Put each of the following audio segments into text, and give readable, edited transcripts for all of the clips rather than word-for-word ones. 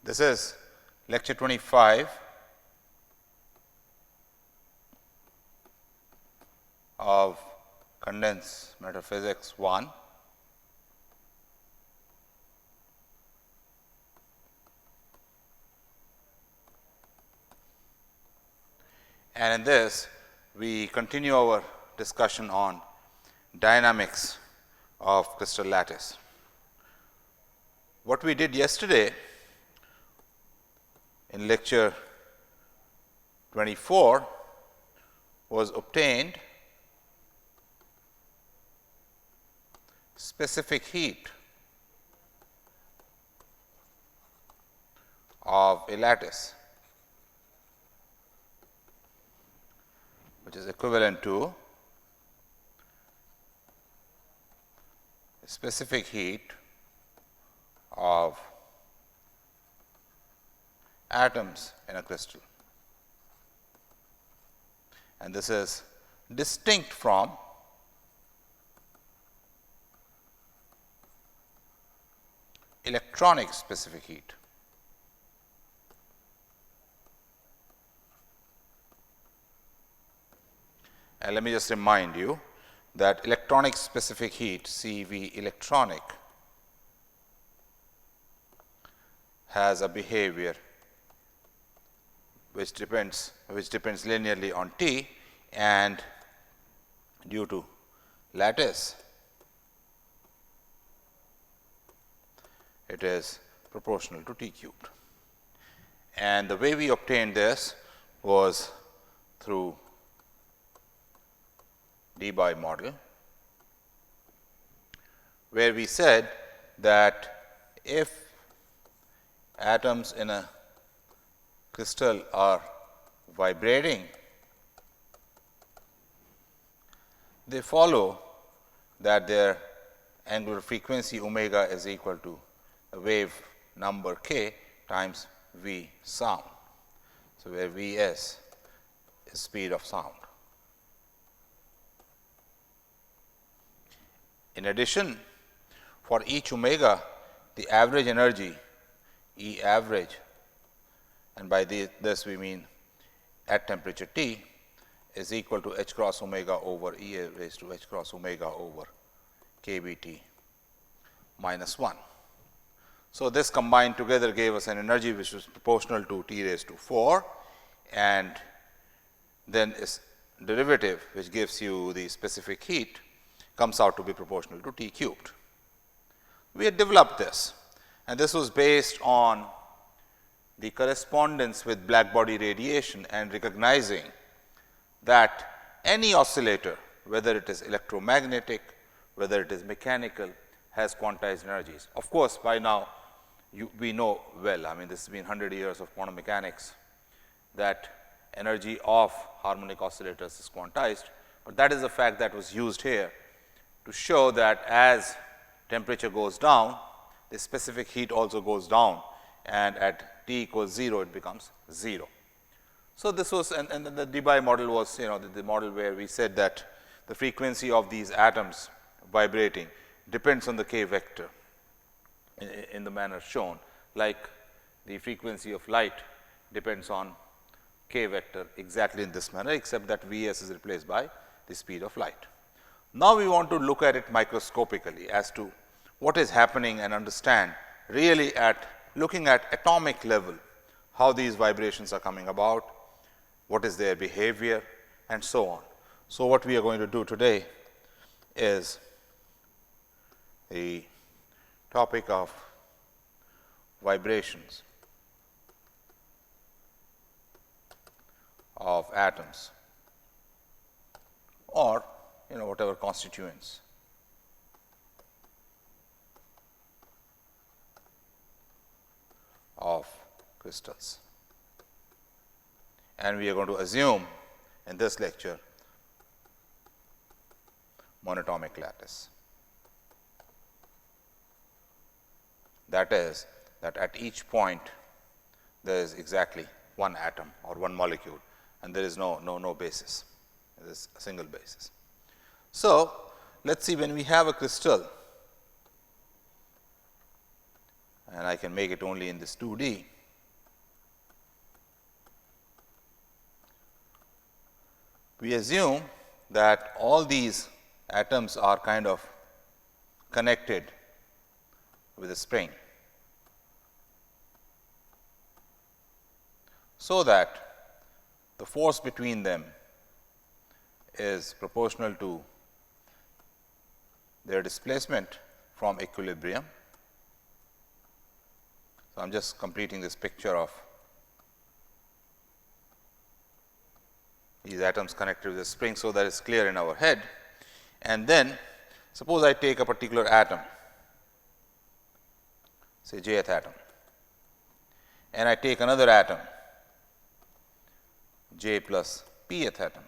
This is lecture 25 of Condensed Matter Physics 1. And in this, we continue our discussion on dynamics of crystal lattice. What we did yesterday in lecture 24 was obtained specific heat of a lattice, which is equivalent to specific heat of atoms in a crystal, and this is distinct from electronic specific heat. And let me just remind you that electronic specific heat, CV electronic, has a behavior which depends linearly on T, and due to lattice, it is proportional to T cubed. And the way we obtained this was through Debye model, where we said that if atoms in a crystal are vibrating, they follow that their angular frequency omega is equal to a wave number k times v sound. So, where Vs is speed of sound. In addition, for each omega, the average energy E average, and by this we mean at temperature T, is equal to h cross omega over E raised to h cross omega over k B T minus 1. So, this combined together gave us an energy which was proportional to T raised to 4, and then its derivative, which gives you the specific heat, comes out to be proportional to T cubed. We had developed this, and this was based on the correspondence with black body radiation and recognizing that any oscillator, whether it is electromagnetic, whether it is mechanical, has quantized energies. Of course, by now we know well, I mean this has been 100 years of quantum mechanics, that energy of harmonic oscillators is quantized, but that is a fact that was used here to show that as temperature goes down, the specific heat also goes down, and at T equals 0, it becomes 0. So, this was and the Debye model was the model where we said that the frequency of these atoms vibrating depends on the k vector in the manner shown, like the frequency of light depends on k vector exactly in this manner, except that Vs is replaced by the speed of light. Now, we want to look at it microscopically as to what is happening and understand really at looking at atomic level how these vibrations are coming about, what is their behavior, and so on. So, what we are going to do today is the topic of vibrations of atoms, or whatever constituents of crystals. And we are going to assume in this lecture monatomic lattice. That is, that at each point there is exactly one atom or one molecule, and there is no basis. There is a single basis. So, let us see, when we have a crystal, and I can make it only in this 2D, we assume that all these atoms are kind of connected with a spring, so that the force between them is proportional to their displacement from equilibrium. So, I am just completing this picture of these atoms connected with a spring, so that is clear in our head. And then suppose I take a particular atom, say jth atom, and I take another atom, j plus pth atom.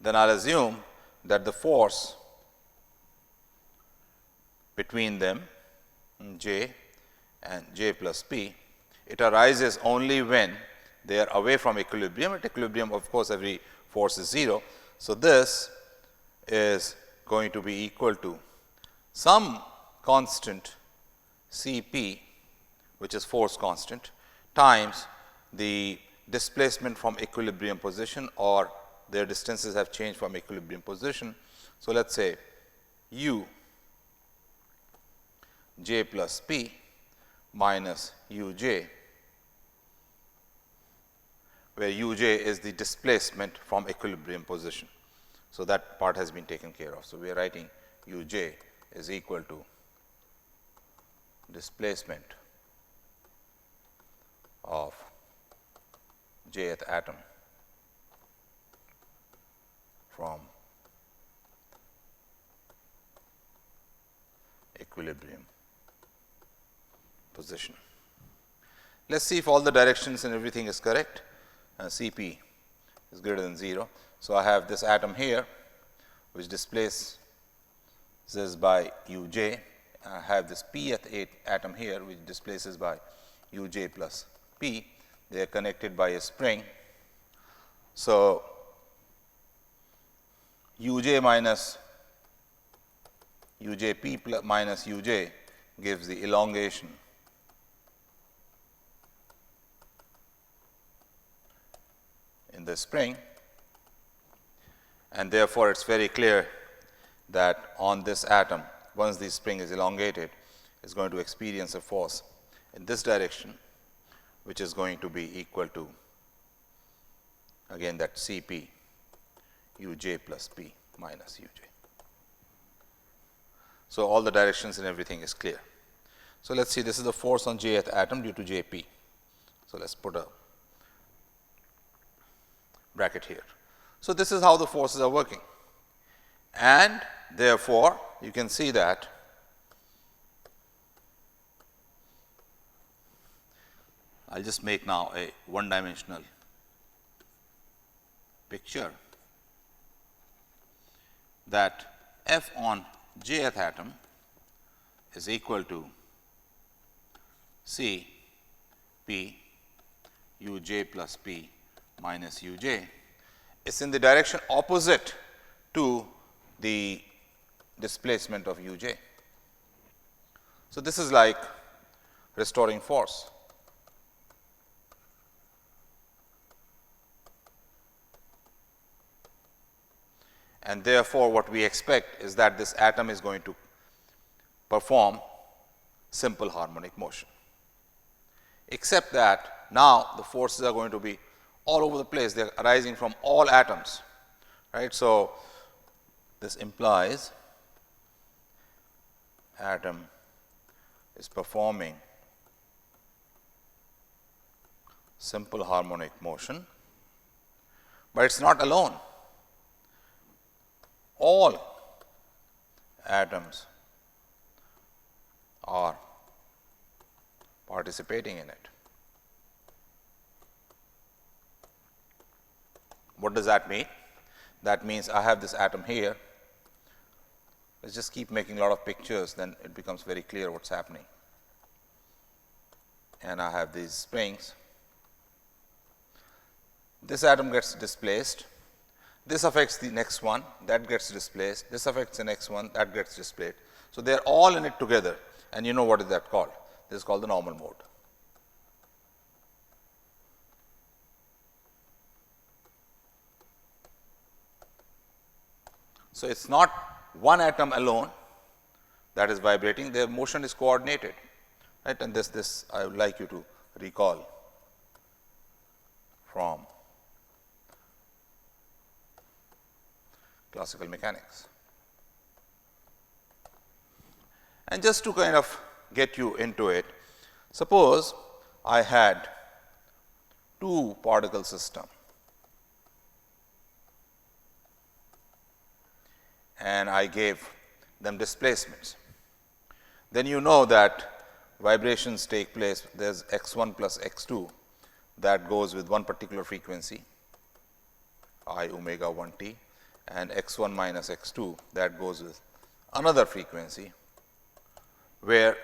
Then I will assume that the force between them, j and j plus p, it arises only when they are away from equilibrium. At equilibrium, of course, every force is 0. So, this is going to be equal to some constant C p, which is force constant, times the displacement from equilibrium position, or their distances have changed from equilibrium position. So, let us say u j plus p minus u j, where u j is the displacement from equilibrium position. So, that part has been taken care of. So, we are writing u j is equal to displacement of jth atom from equilibrium position. Let us see if all the directions and everything is correct. C p is greater than 0. So, I have this atom here which displaces by u j. I have this pth atom here which displaces by u j plus p. They are connected by a spring. So, u j minus u j p minus u j gives the elongation in the spring, and therefore, it is very clear that on this atom, once the spring is elongated, is going to experience a force in this direction, which is going to be equal to again that C p u j plus p minus u j. So, all the directions and everything is clear. So, let us see, this is the force on jth atom due to J p. So, let us put a bracket here. So, this is how the forces are working, and therefore, you can see that I will just make now a one dimensional picture, that F on jth atom is equal to C p u j plus p minus u j. Is in the direction opposite to the displacement of u j. So, this is like restoring force. And therefore, what we expect is that this atom is going to perform simple harmonic motion, except that now the forces are going to be all over the place. They are arising from all atoms, right. So, this implies atom is performing simple harmonic motion, but it is not alone. All atoms are participating in it. What does that mean? That means I have this atom here. Let us just keep making a lot of pictures, then it becomes very clear what is happening. And I have these springs. This atom gets displaced. This affects the next one, that gets displaced. This affects the next one, that gets displaced. So, they are all in it together, and you know what is that called? This is called the normal mode. So, it is not one atom alone that is vibrating, their motion is coordinated, right, and this I would like you to recall from classical mechanics. And just to kind of get you into it, suppose I had two particle system and I gave them displacements. Then you know that vibrations take place, there is x1 plus x2 that goes with one particular frequency I omega 1 t, and x1 minus x2 that goes with another frequency, where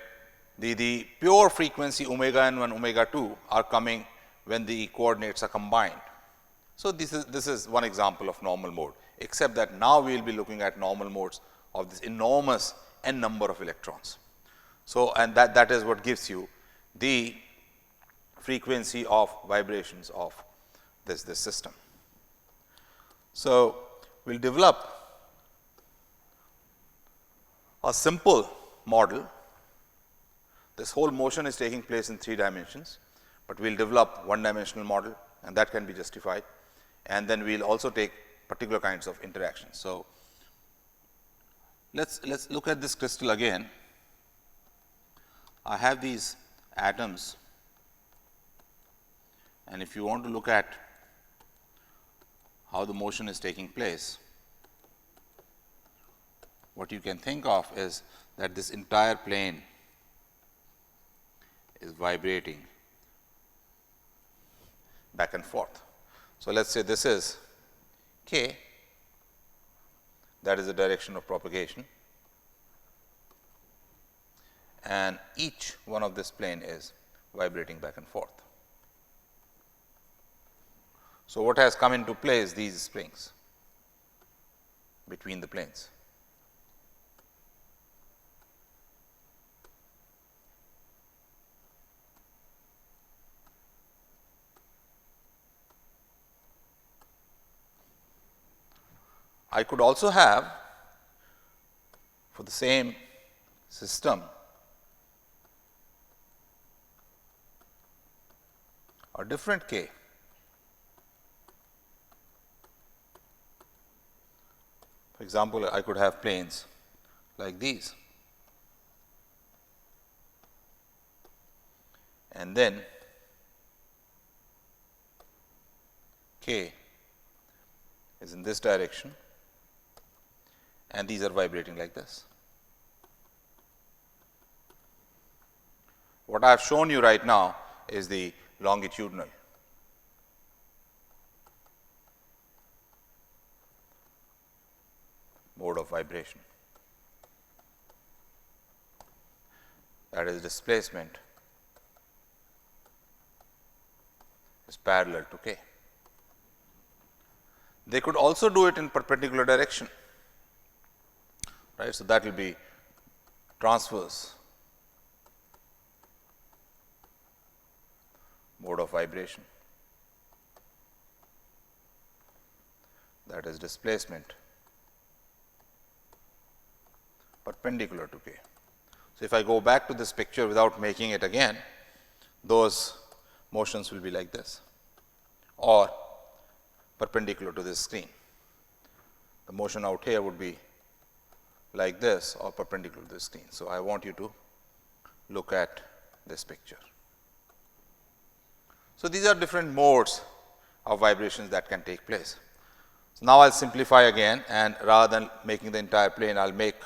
the pure frequency omega n1 omega 2 are coming when the coordinates are combined. So, this is one example of normal mode, except that now we will be looking at normal modes of this enormous n number of electrons. So, and that is what gives you the frequency of vibrations of this system. So, we will develop a simple model. This whole motion is taking place in 3 dimensions, but we will develop one dimensional model, and that can be justified, and then we will also take particular kinds of interactions. So, let's look at this crystal again. I have these atoms, and if you want to look at how the motion is taking place, what you can think of is that this entire plane is vibrating back and forth. So, let us say this is k, that is the direction of propagation, and each one of this plane is vibrating back and forth. So, what has come into play is these springs between the planes. I could also have, for the same system, a different k. For example, I could have planes like these, and then k is in this direction, and these are vibrating like this. What I have shown you right now is the longitudinal. Mode of vibration, that is displacement is parallel to k. They could also do it in perpendicular direction, right. So, that will be transverse mode of vibration, that is displacement perpendicular to k. So, if I go back to this picture without making it again, those motions will be like this or perpendicular to this screen. The motion out here would be like this or perpendicular to the screen. So, I want you to look at this picture. So, these are different modes of vibrations that can take place. So, now I will simplify again, and rather than making the entire plane, I will make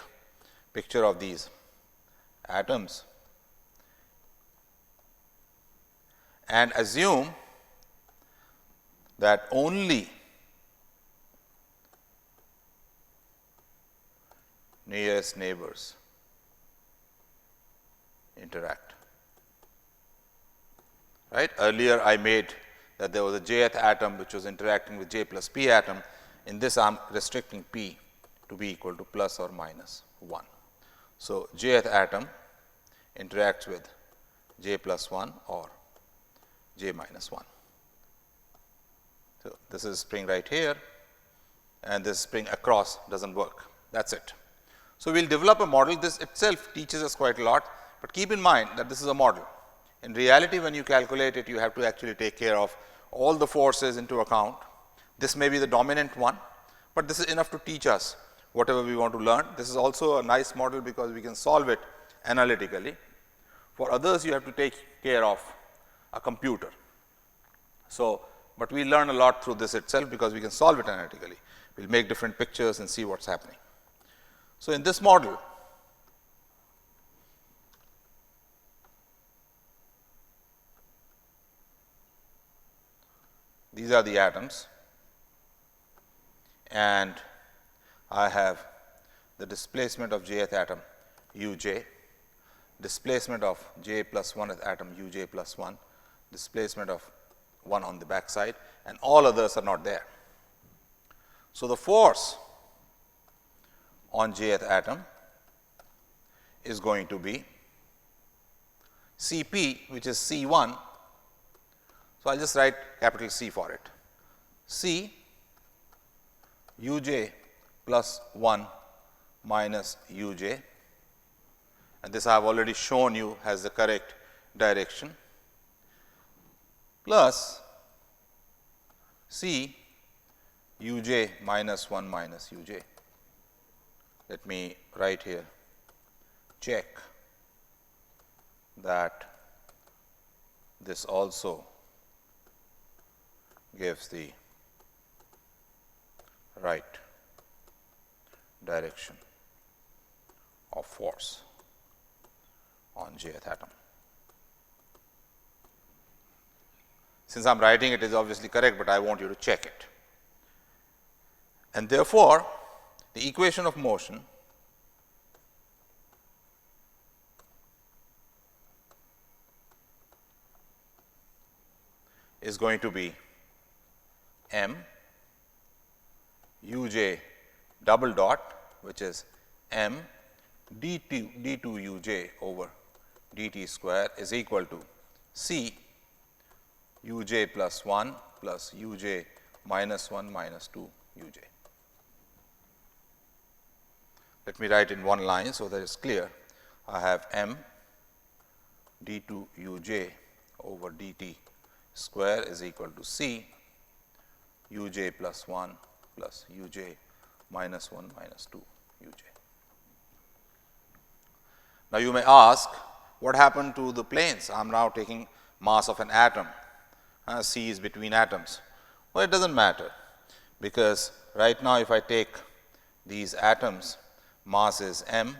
picture of these atoms and assume that only nearest neighbors interact. Right? Earlier I made that there was a jth atom which was interacting with j plus p atom. In this I am restricting p to be equal to plus or minus 1. So, jth atom interacts with j plus 1 or j minus 1. So, this is spring right here, and this spring across does not work. That is it. So, we will develop a model. This itself teaches us quite a lot, but keep in mind that this is a model. In reality, when you calculate it, you have to actually take care of all the forces into account. This may be the dominant one, but this is enough to teach us whatever we want to learn. This is also a nice model because we can solve it analytically. For others, you have to take care of a computer. So, but we learn a lot through this itself because we can solve it analytically. We will make different pictures and see what is happening. So, in this model, these are the atoms, and I have the displacement of jth atom uj, displacement of j plus 1th atom uj plus 1, displacement of 1 on the back side, and all others are not there. So, the force on jth atom is going to be Cp, which is C1. So, I will just write capital C for it, C uj plus 1 minus uj, and this I have already shown you has the correct direction, plus C uj minus 1 minus uj. Let me write here, check that this also gives the right direction of force on jth atom. Since I am writing it is obviously correct, but I want you to check it. And therefore, the equation of motion is going to be m uj double dot, which is m d2 uj over dt square is equal to c uj plus 1 plus uj minus 1 minus 2 uj. Let me write in one line, so that is clear. I have m d2 uj over dt square is equal to c uj plus 1 plus uj minus 1 minus 2 uj. Now, you may ask what happened to the planes? I am now taking mass of an atom, C is between atoms. Well, it does not matter, because right now if I take these atoms, mass is m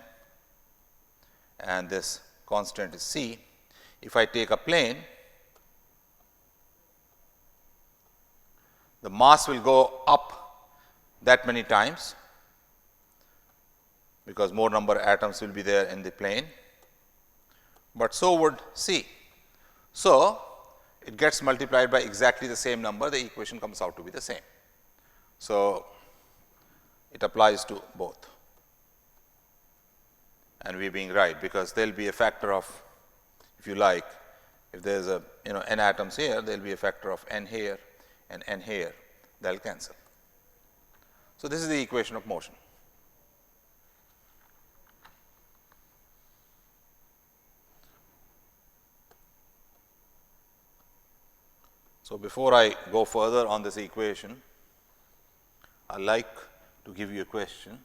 and this constant is c. If I take a plane, the mass will go up that many times, because more number of atoms will be there in the plane, but so would c. So, it gets multiplied by exactly the same number, the equation comes out to be the same. So, it applies to both, and we being right, because there will be a factor of, if you like, if there is a n atoms here, there will be a factor of n here and n here, that will cancel. So, this is the equation of motion. So, before I go further on this equation, I like to give you a question.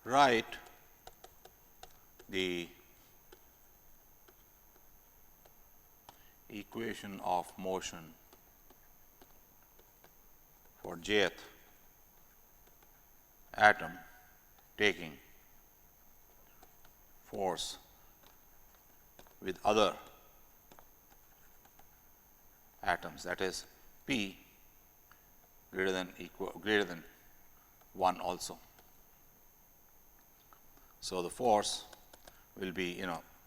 Write the equation of motion for jth atom taking force with other atoms, that is P greater than 1 also. So, the force will be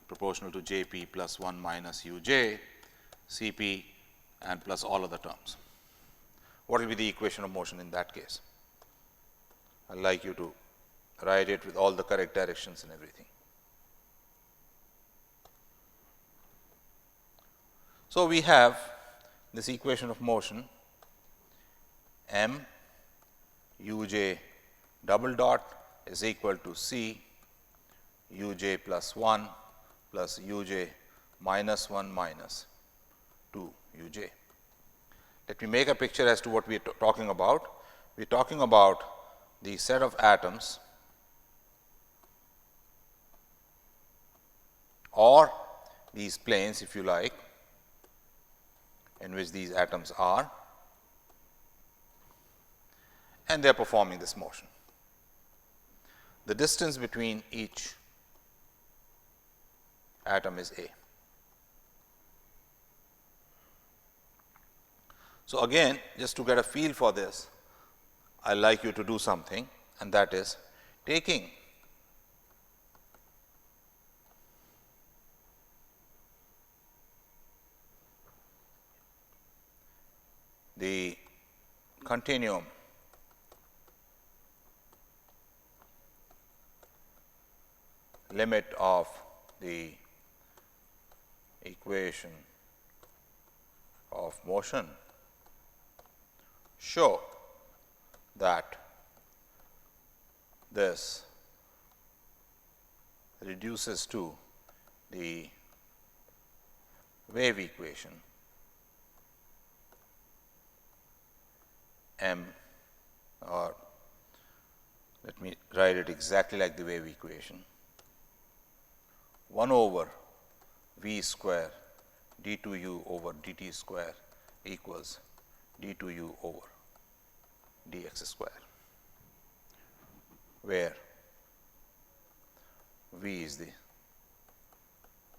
proportional to J p plus 1 minus u j, C p and plus all other terms. What will be the equation of motion in that case? I would like you to write it with all the correct directions and everything. So, we have this equation of motion m uj double dot is equal to c uj plus 1 plus uj minus 1 minus 2 uj. Let me make a picture as to what we are talking about. We are talking about the set of atoms or these planes, if you like, in which these atoms are, and they are performing this motion. The distance between each atom is a. So, again, just to get a feel for this, I would like you to do something, and that is taking the continuum limit of the equation of motion, show that this reduces to the wave equation m, or let me write it exactly like the wave equation, 1 over v square d2u over dt square equals d2u over dx square, where v is the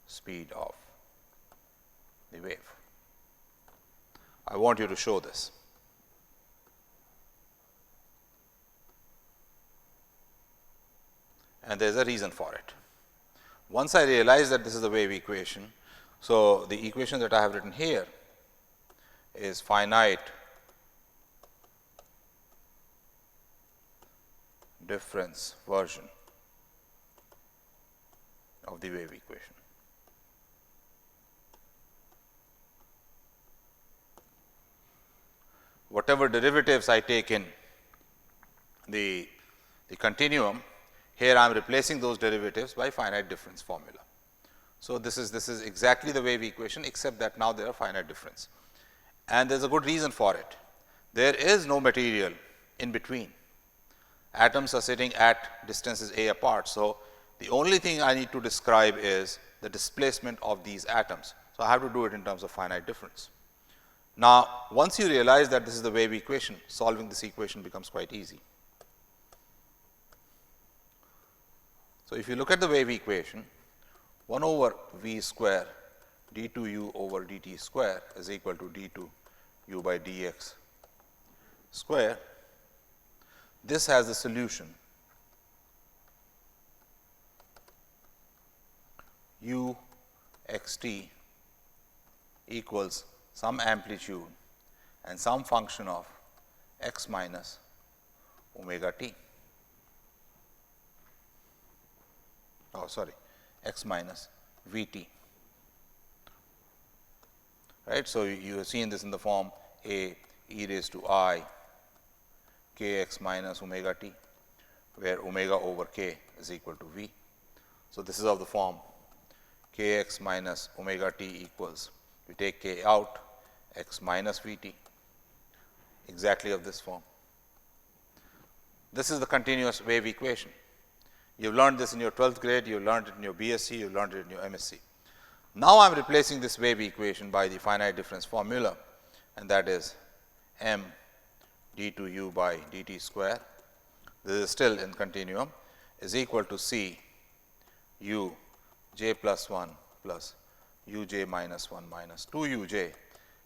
speed of the wave. I want you to show this. And there is a reason for it. Once I realize that this is the wave equation, so the equation that I have written here is finite difference version of the wave equation. Whatever derivatives I take in the continuum, here I am replacing those derivatives by finite difference formula. So, this is exactly the wave equation, except that now there are finite difference, and there is a good reason for it. There is no material in between. Atoms are sitting at distances a apart. So, the only thing I need to describe is the displacement of these atoms. So, I have to do it in terms of finite difference. Now, once you realize that this is the wave equation, solving this equation becomes quite easy. So, if you look at the wave equation, 1 over v square d2u over dt square is equal to d2u by dx square. This has the solution u x t equals some amplitude and some function of x minus omega t. Oh, sorry, x minus v t. Right. So, you have seen this in the form a e raised to I k x minus omega t, where omega over k is equal to v. So, this is of the form k x minus omega t equals, we take k out, x minus v t, exactly of this form. This is the continuous wave equation. You have learned this in your 12th grade, you have learned it in your BSc, you have learned it in your MSc. Now, I am replacing this wave equation by the finite difference formula, and that is m d2u by dt square, this is still in continuum, is equal to c u j plus 1 plus u j minus 1 minus 2 u j.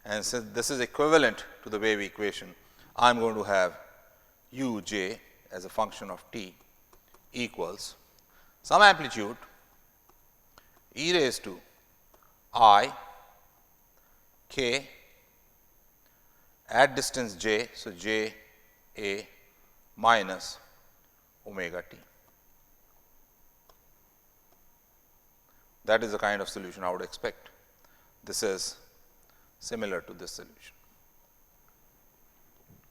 And since this is equivalent to the wave equation, I am going to have u j as a function of t equals some amplitude e raised to I k at distance j. So, j a minus omega t. That is the kind of solution I would expect. This is similar to this solution.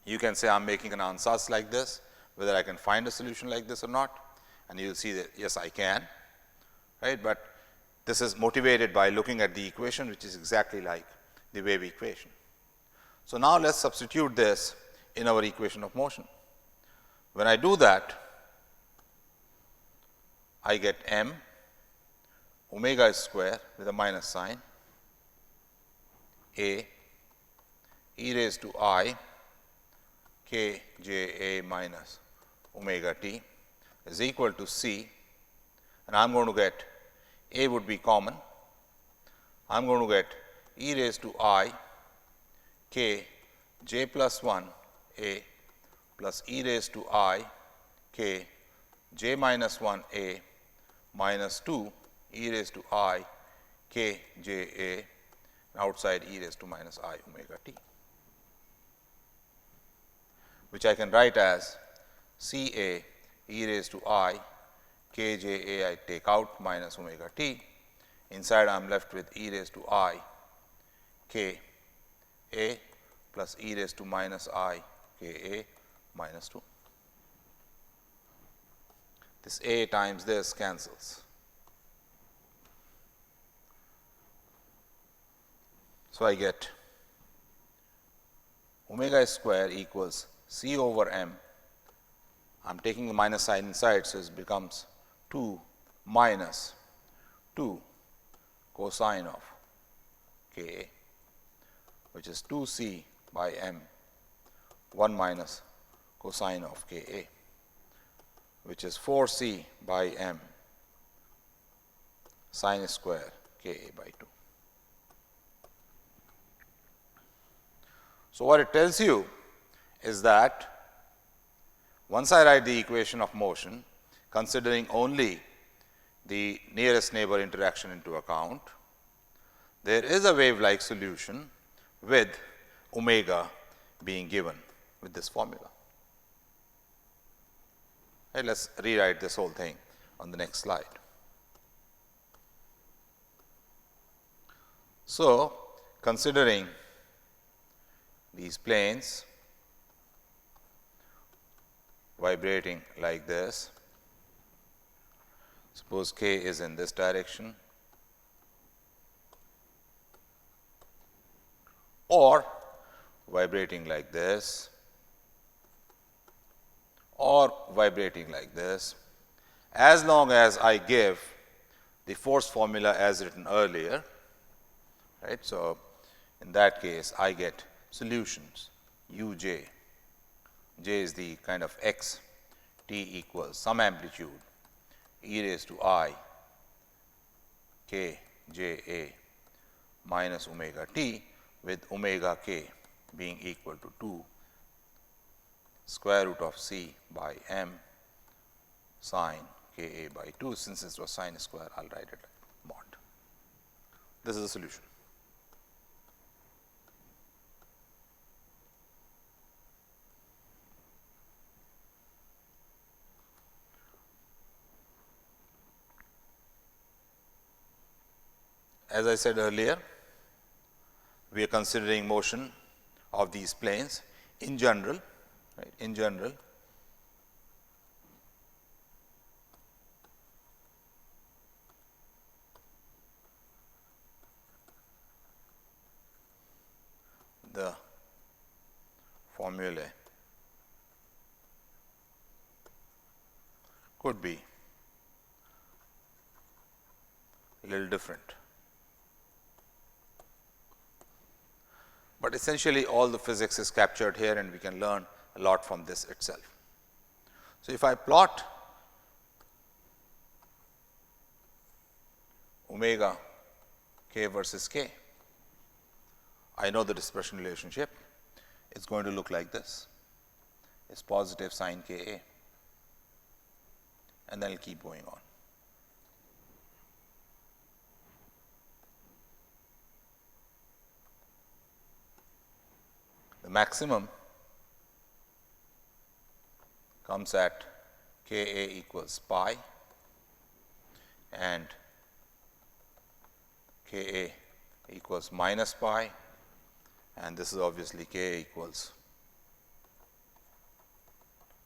You can say I am making an ansatz like this, whether I can find a solution like this or not, and you will see that yes, I can, right. But this is motivated by looking at the equation, which is exactly like the wave equation. So, now let us substitute this in our equation of motion. When I do that, I get m omega square with a minus sign a e raised to I k j a minus omega t is equal to c, and I am going to get a would be common. I am going to get e raised to I k j plus 1 a plus e raised to I k j minus 1 a minus 2 e raised to I k j a outside e raised to minus I omega t, which I can write as C a e raised to I k j a I take out minus omega t. Inside I am left with e raised to I k a plus e raised to minus I k a minus 2. This a times this cancels. So, I get omega square equals c over m. I am taking the minus sign inside, so it becomes 2 minus 2 cosine of k a, which is 2 c by m 1 minus cosine of k a, which is 4 c by m sine square k a by 2. So, what it tells you is that once I write the equation of motion, considering only the nearest neighbor interaction into account, there is a wave-like solution with omega being given with this formula. Right, let us rewrite this whole thing on the next slide. So, considering these planes vibrating like this, suppose k is in this direction, or vibrating like this, or vibrating like this, as long as I give the force formula as written earlier, right. So, in that case I get solutions u j, j is the kind of x, t equals some amplitude e raised to I k j a minus omega t, with omega k being equal to 2 square root of c by m sine k a by 2. Since this was sine square, I will write it like mod. This is the solution. As I said earlier, we are considering motion of these planes in general, right, in general. The formulae could be a little different, but essentially all the physics is captured here, and we can learn a lot from this itself. So, if I plot omega k versus k, I know the dispersion relationship. It is going to look like this. It is positive sine k a, and then it will keep going on. The maximum comes at k a equals pi, and k a equals minus pi, and this is obviously k a equals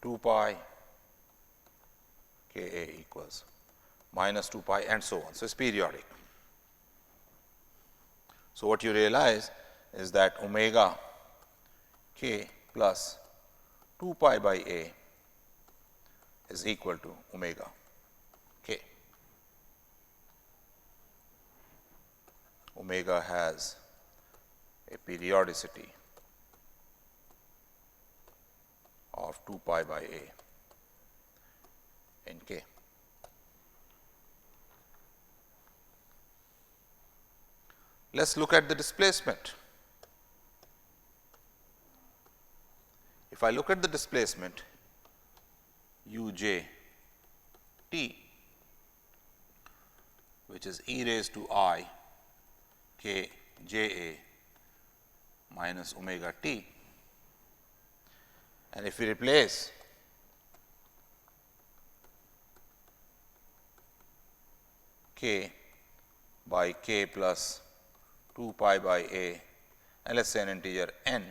2 pi K A equals minus 2 pi and so on. So, it is periodic. So, what you realize is that omega k plus 2 pi by A is equal to omega k. Omega has a periodicity of 2 pi by A in k. Let us look at the displacement. If I look at the displacement u j t, which is e raised to I k j a minus omega t, and if we replace k by k plus 2 pi by A, and let us say an integer n,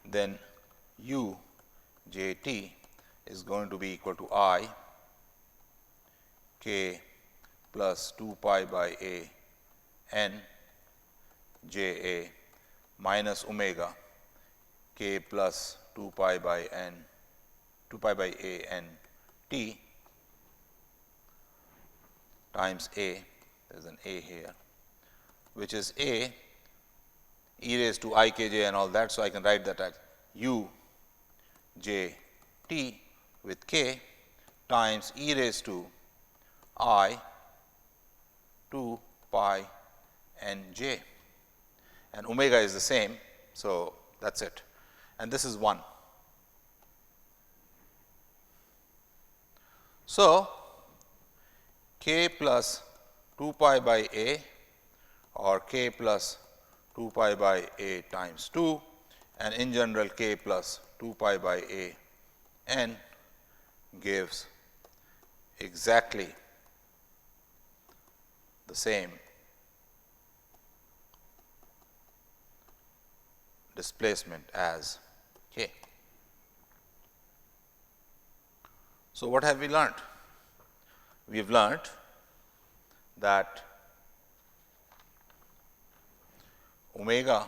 then u j t is going to be equal to I k plus 2 pi by A n j A minus omega k plus 2 pi by n 2 pi by A n t times A, there is an A here, which is A e raised to I k j and all that. So, I can write that as u j t with k times e raised to I 2 pi n j, and omega is the same. So, that is it, and this is 1. So, k plus 2 pi by A or k plus 2 pi by A times 2, and in general k plus 2 pi by A n gives exactly the same displacement as k. So, what have we learned? We have learned that omega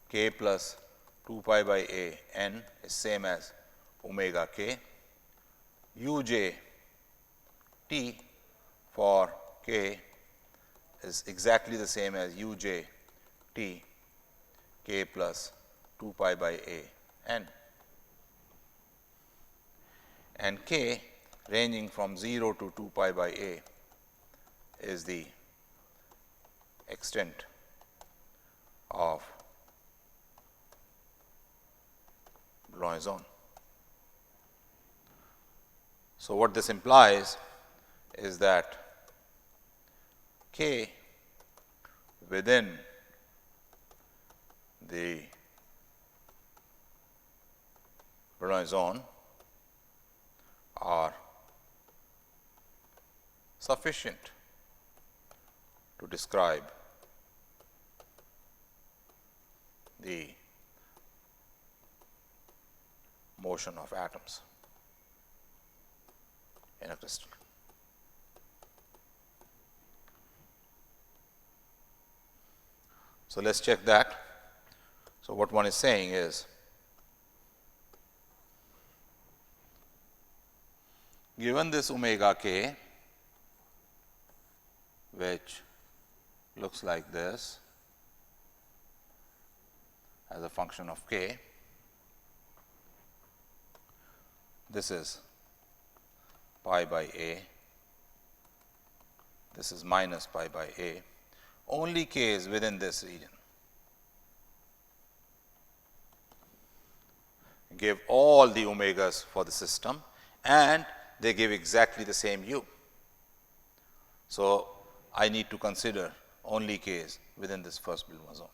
k plus 2 pi by A n is same as omega k, u j t for k is exactly the same as u j t k plus 2 pi by A n, and k ranging from 0 to 2 pi by A is the extent of Brillouin zone. So, what this implies is that k within the Brillouin zone are sufficient to describe the motion of atoms in a crystal. So, let us check that. So, what one is saying is given this omega k, which looks like this as a function of k, this is pi by A, this is minus pi by A, only k is within this region. Give all the omegas for the system and they give exactly the same u. So, I need to consider only k's within this first Brillouin zone.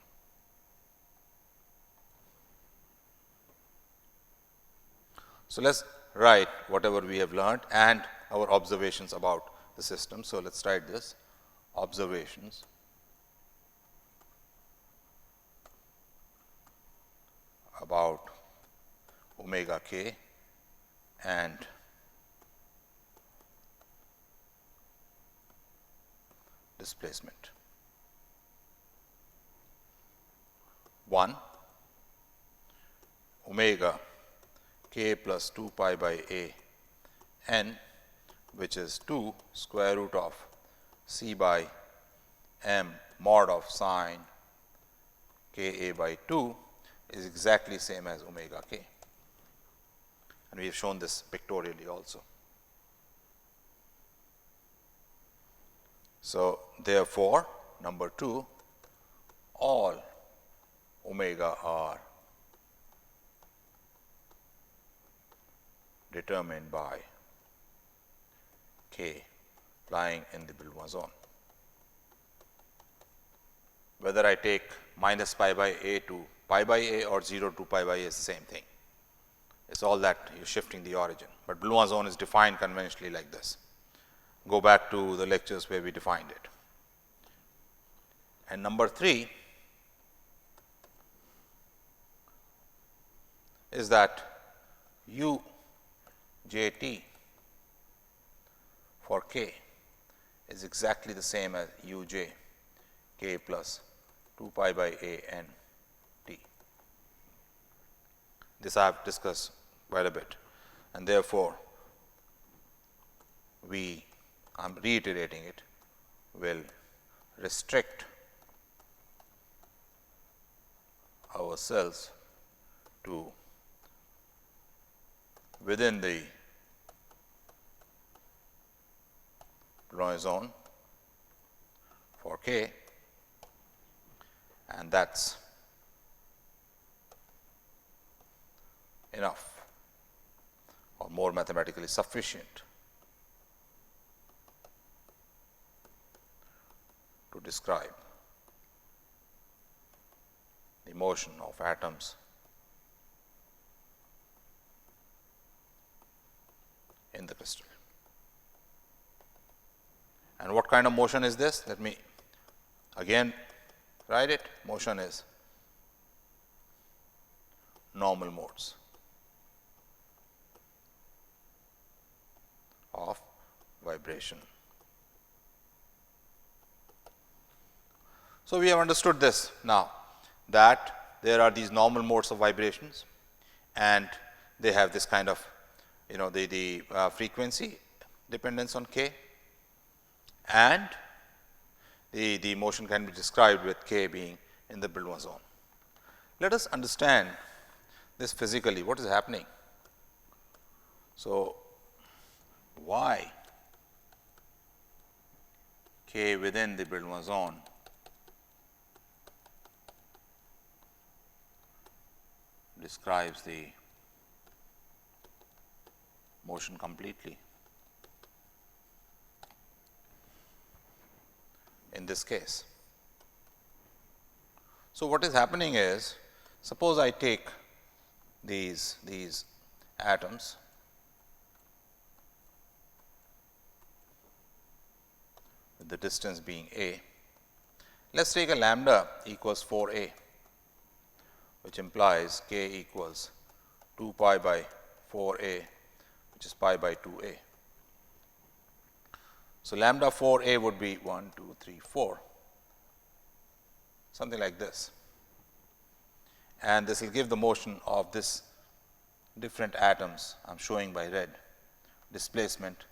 So, let us write whatever we have learned and our observations about the system. So, let us write this observations about omega k and displacement. 1 omega k plus 2 pi by a n, which is 2 square root of c by m mod of sine k a by 2 is exactly same as omega k, and we have shown this pictorially also. So, therefore, number 2, all omega are determined by k lying in the Brillouin zone. Whether I take minus pi by a to pi by a or 0 to pi by a is the same thing. It is all that you are shifting the origin, but Brillouin zone is defined conventionally like this. Go back to the lectures where we defined it. And number 3 is that u j t for k is exactly the same as u j k plus 2 pi by a n t. This I have discussed quite a bit, and therefore, I am reiterating it, will restrict ourselves to within the Brillouin zone for k, and that is enough or more mathematically sufficient to describe the motion of atoms in the crystal. And what kind of motion is this? Let me again write it. Motion is normal modes of vibration. So, we have understood this now, that there are these normal modes of vibrations, and they have this kind of the frequency dependence on k, and the motion can be described with k being in the Brillouin zone. Let us understand this physically, what is happening. So, why k within the Brillouin zone describes the motion completely in this case. So, what is happening is, suppose I take these atoms with the distance being a. Let us take a lambda equals 4 a, which implies k equals 2 pi by 4 a, which is pi by 2 a. So, lambda 4 a would be 1, 2, 3, 4, something like this, and this will give the motion of this different atoms I am showing by red, displacement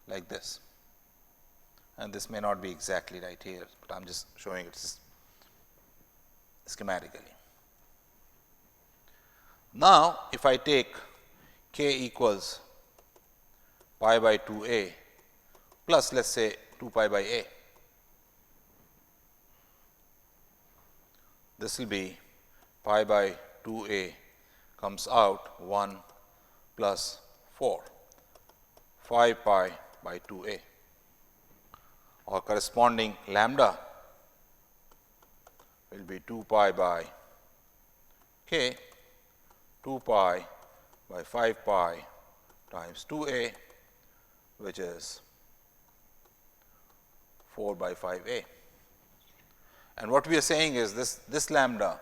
like this, and this may not be exactly right here, but I am just showing it schematically. Now, if I take k equals pi by 2 a plus let us say 2 pi by a, this will be pi by 2 a comes out 1 plus 4, 5 pi by 2 a, or corresponding lambda will be 2 pi by k, 2 pi by 5 pi times 2 a, which is 4 by 5 a. And what we are saying is this lambda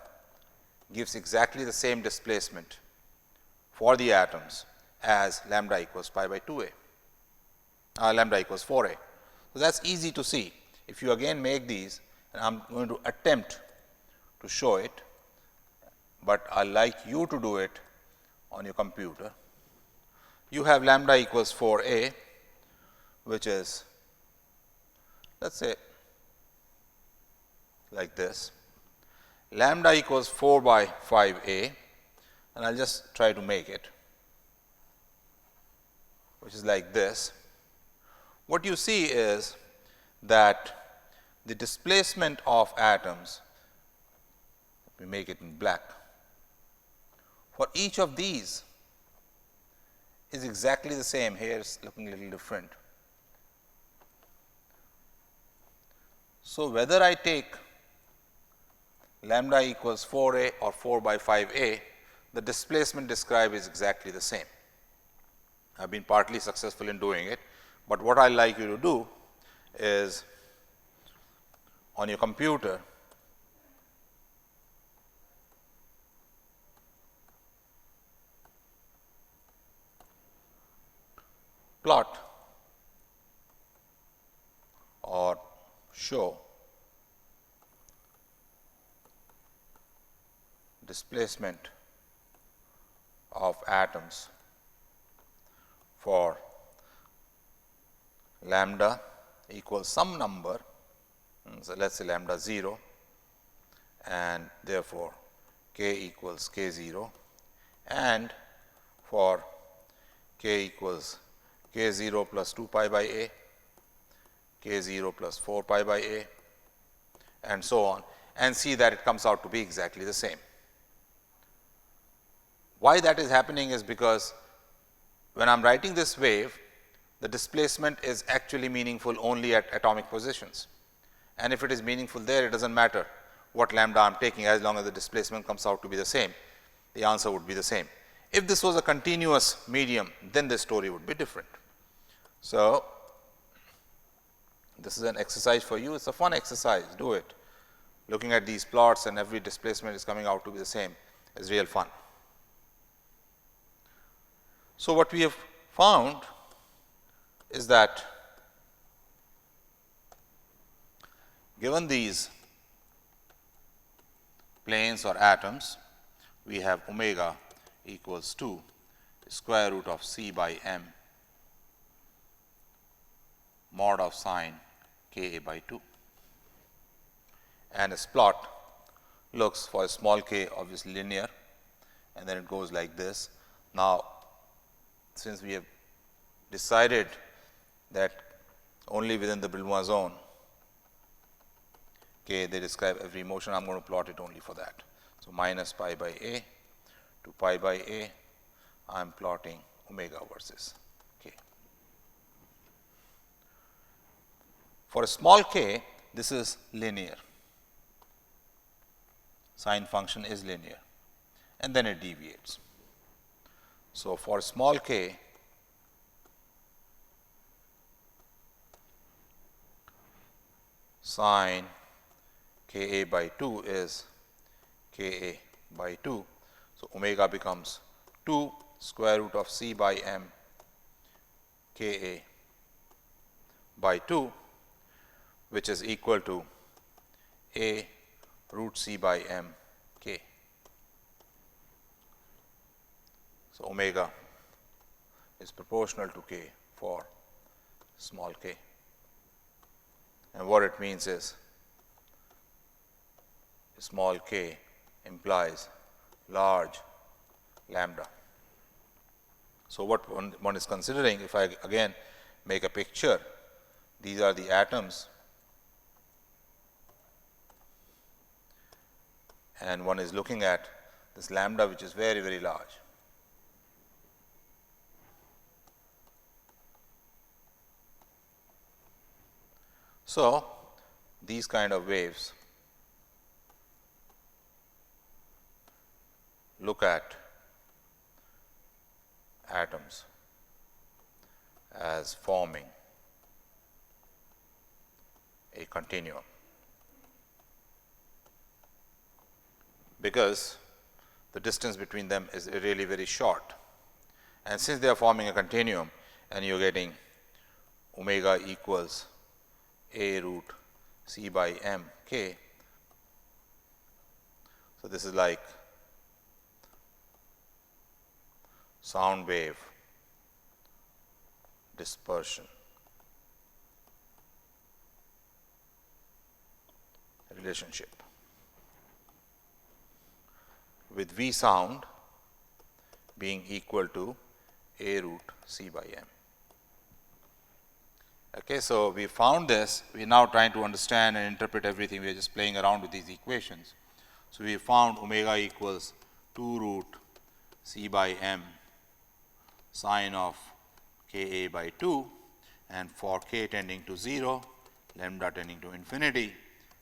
gives exactly the same displacement for the atoms as lambda equals pi by 2a, lambda equals 4a. So, that is easy to see. If you again make these, and I am going to attempt to show it, but I would like you to do it on your computer. You have lambda equals 4a, which is, let us say, like this. Lambda equals 4 by 5a, and I will just try to make it, which is like this. What you see is that the displacement of atoms, we make it in black, for each of these is exactly the same. Here it's looking a little different. So, whether I take lambda equals 4a or 4 by 5a, the displacement described is exactly the same. I have been partly successful in doing it, but what I like you to do is on your computer, plot or show displacement of atoms for lambda equals some number. So, let us say lambda 0, and therefore, k equals k 0, and for k equals k 0 plus 2 pi by a, k 0 plus 4 pi by a, and so on, and see that it comes out to be exactly the same. Why that is happening is because when I am writing this wave, the displacement is actually meaningful only at atomic positions, and if it is meaningful there, it does not matter what lambda I am taking, as long as the displacement comes out to be the same, the answer would be the same. If this was a continuous medium, then the story would be different. So, this is an exercise for you. It is a fun exercise, do it. Looking at these plots and every displacement is coming out to be the same is real fun. So, what we have found is that given these planes or atoms, we have omega equals to square root of c by m mod of sine k a by 2, and its plot looks for a small k obviously linear, and then it goes like this. Now, since we have decided that only within the Brillouin zone k they describe every motion, I am going to plot it only for that. So, minus pi by a to pi by a, I am plotting omega versus k. For a small k, this is linear, sine function is linear, and then it deviates. So, for small k, sine k a by 2 is k a by 2. So, omega becomes 2 square root of c by m k a by 2, which is equal to a root c by m k. So, omega is proportional to k for small k, and what it means is small k implies large lambda. So, what one is considering, if I again make a picture, these are the atoms and one is looking at this lambda, which is very, very large. So, these kind of waves look at atoms as forming a continuum, because the distance between them is really very short. And since they are forming a continuum and you are getting omega equals a root c by m k. So, this is like sound wave dispersion relationship with V sound being equal to a root c by m. Okay, so, we found this, we are now trying to understand and interpret everything, we are just playing around with these equations. So, we found omega equals 2 root c by m sine of k a by 2, and for k tending to 0, lambda tending to infinity,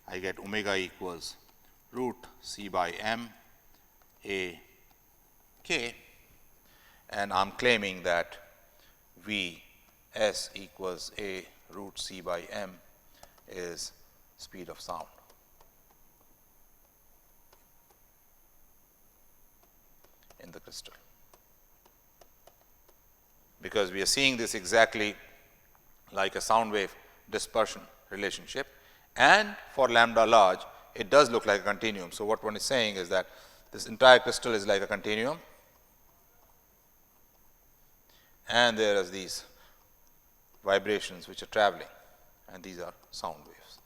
I get omega equals root c by m a k, and I am claiming that V s equals a root c by m is speed of sound. In the crystal, because we are seeing this exactly like a sound wave dispersion relationship, and for lambda large it does look like a continuum. So, what one is saying is that this entire crystal is like a continuum, and there is these vibrations which are traveling, and these are sound waves.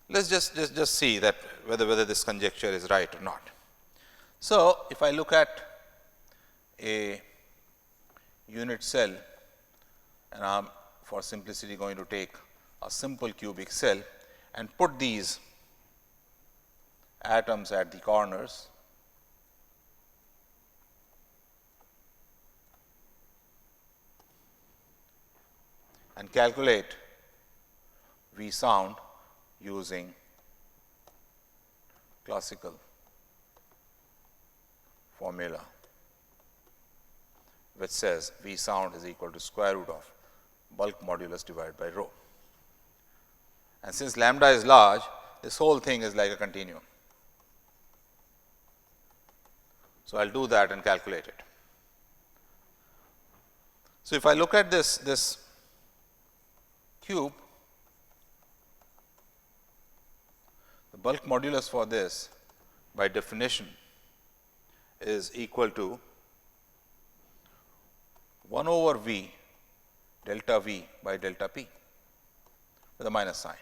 Let us just see that whether this conjecture is right or not. So, if I look at a unit cell, and I am for simplicity going to take a simple cubic cell and put these atoms at the corners, and calculate V sound using classical formula, which says V sound is equal to square root of bulk modulus divided by rho. And since lambda is large, this whole thing is like a continuum. So, I will do that and calculate it. So, if I look at this cube, the bulk modulus for this by definition is equal to 1 over V delta V by delta P with a minus sign.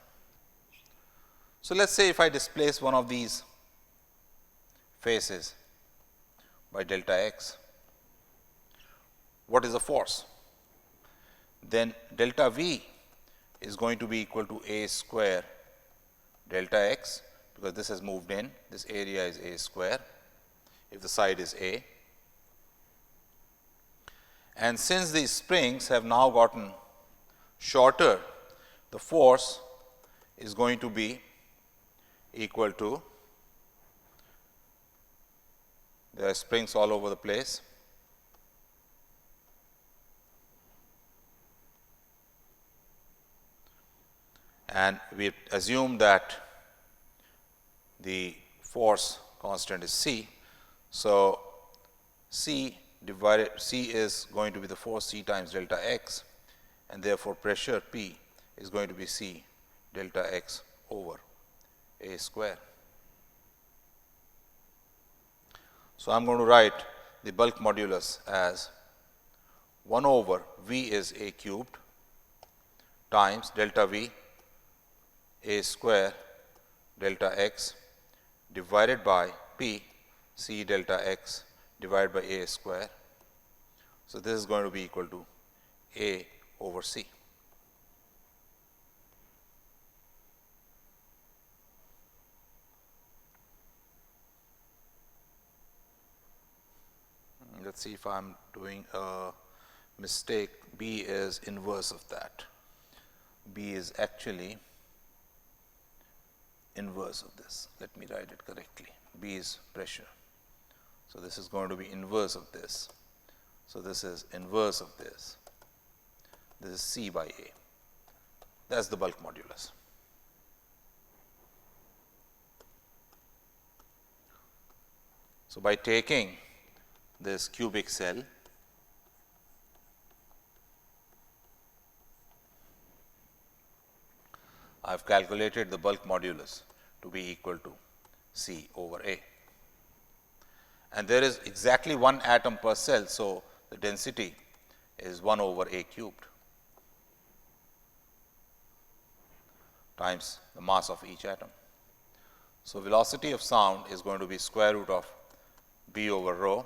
So, let us say if I displace one of these faces by delta x, what is the force? Then delta V is going to be equal to a square delta x, because this has moved in, this area is a square if the side is a. And since these springs have now gotten shorter, the force is going to be equal to, there are springs all over the place, and we assume that the force constant is c. So, c is going to be the force c times delta x, and therefore, pressure P is going to be c delta x over a square. So, I am going to write the bulk modulus as 1 over V is a cubed times delta V a square delta x divided by P c delta x divided by a square. So, this is going to be equal to a over c. Let us see if I am doing a mistake. B is inverse of that. B is actually inverse of this. Let me write it correctly. B is pressure. So, this is going to be inverse of this. So, this is inverse of this. This is C by A. That is the bulk modulus. So, by taking this cubic cell, I have calculated the bulk modulus to be equal to C over A. And there is exactly one atom per cell. So, the density is 1 over A cubed times the mass of each atom. So, velocity of sound is going to be square root of B over rho,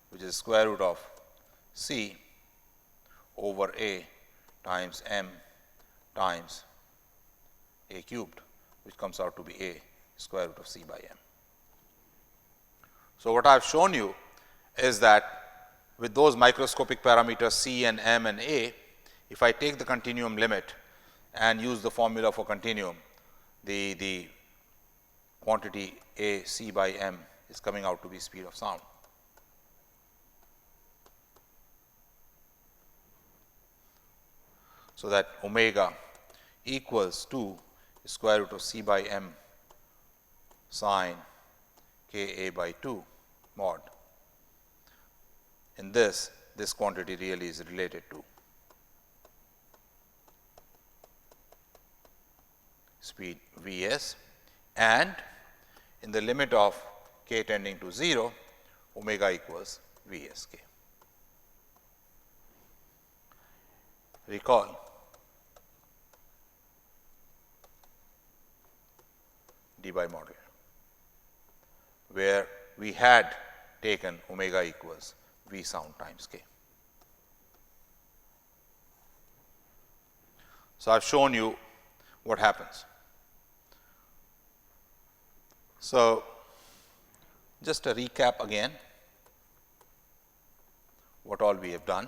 which is square root of C over A times m times A cubed, which comes out to be A square root of C by m. So, what I have shown you is that with those microscopic parameters C and m and A, if I take the continuum limit and use the formula for continuum, the quantity A C by m is coming out to be speed of sound. So, that omega equals to square root of C by m sine k A by 2 mod. In this quantity really is related to speed V s, and in the limit of k tending to 0, omega equals V s k. Recall Debye model, where we had taken omega equals V sound times k. So, I have shown you what happens. So, just a recap again, what all we have done.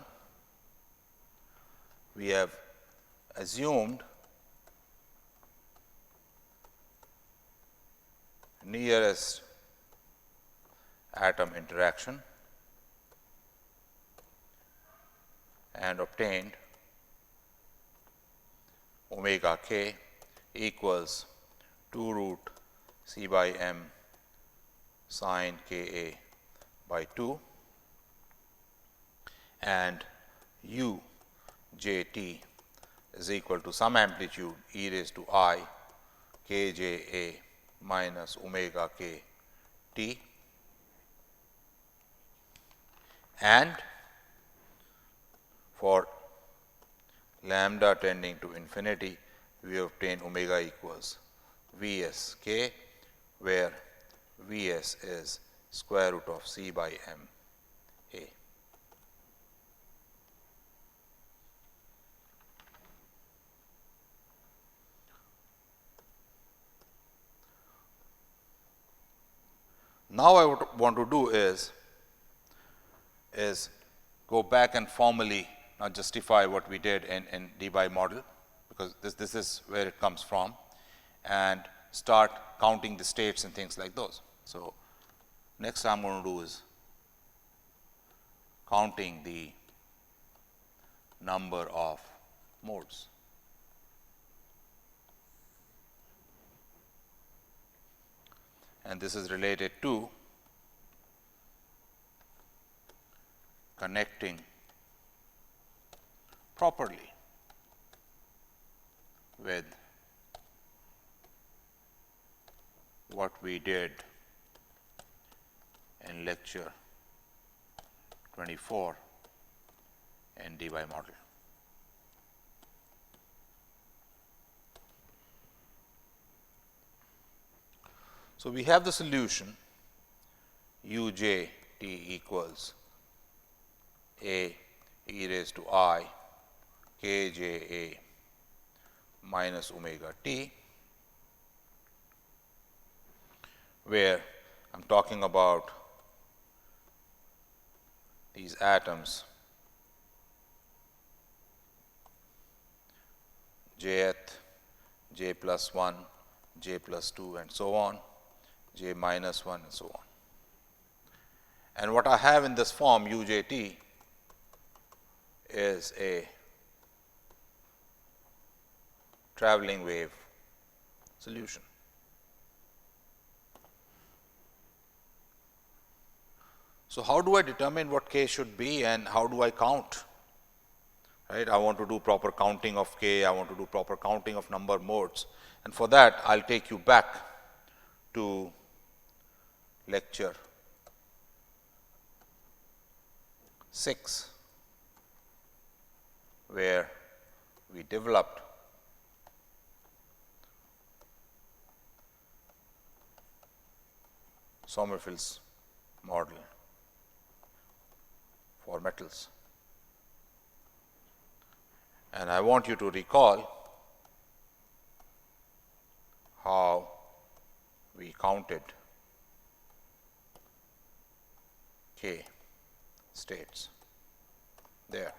We have assumed nearest atom interaction and obtained omega k equals 2 root C by m sine k A by 2 and u j t is equal to some amplitude e raised to I k j A minus omega k t, and for lambda tending to infinity, we obtain omega equals V s k, where V s is square root of C by m A. Now, what I want to do is go back and formally now justify what we did in Debye model, because this is where it comes from, and start counting the states and things like those. So, next I am going to do is counting the number of modes. And this is related to connecting properly with what we did in lecture 24 in Debye model. So, we have the solution u j t equals A e raised to I k j A minus omega t, where I am talking about these atoms jth, j plus 1, j plus 2 and so on, j minus 1 and so on. And what I have in this form u j t is a travelling wave solution. So, how do I determine what k should be and how do I count? Right? I want to do proper counting of k, I want to do proper counting of number modes, and for that I will take you back to lecture 6, where we developed Sommerfeld's model for metals. And I want you to recall how we counted k states there.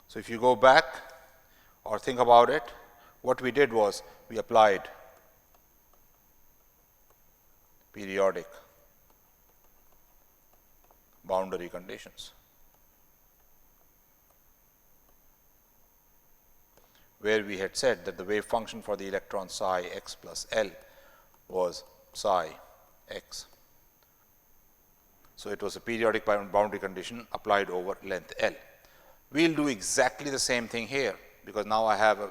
So, if you go back or think about it, what we did was we applied periodic boundary conditions, where we had said that the wave function for the electron psi x plus L was psi x. So, it was a periodic boundary condition applied over length L. We will do exactly the same thing here, because now I have a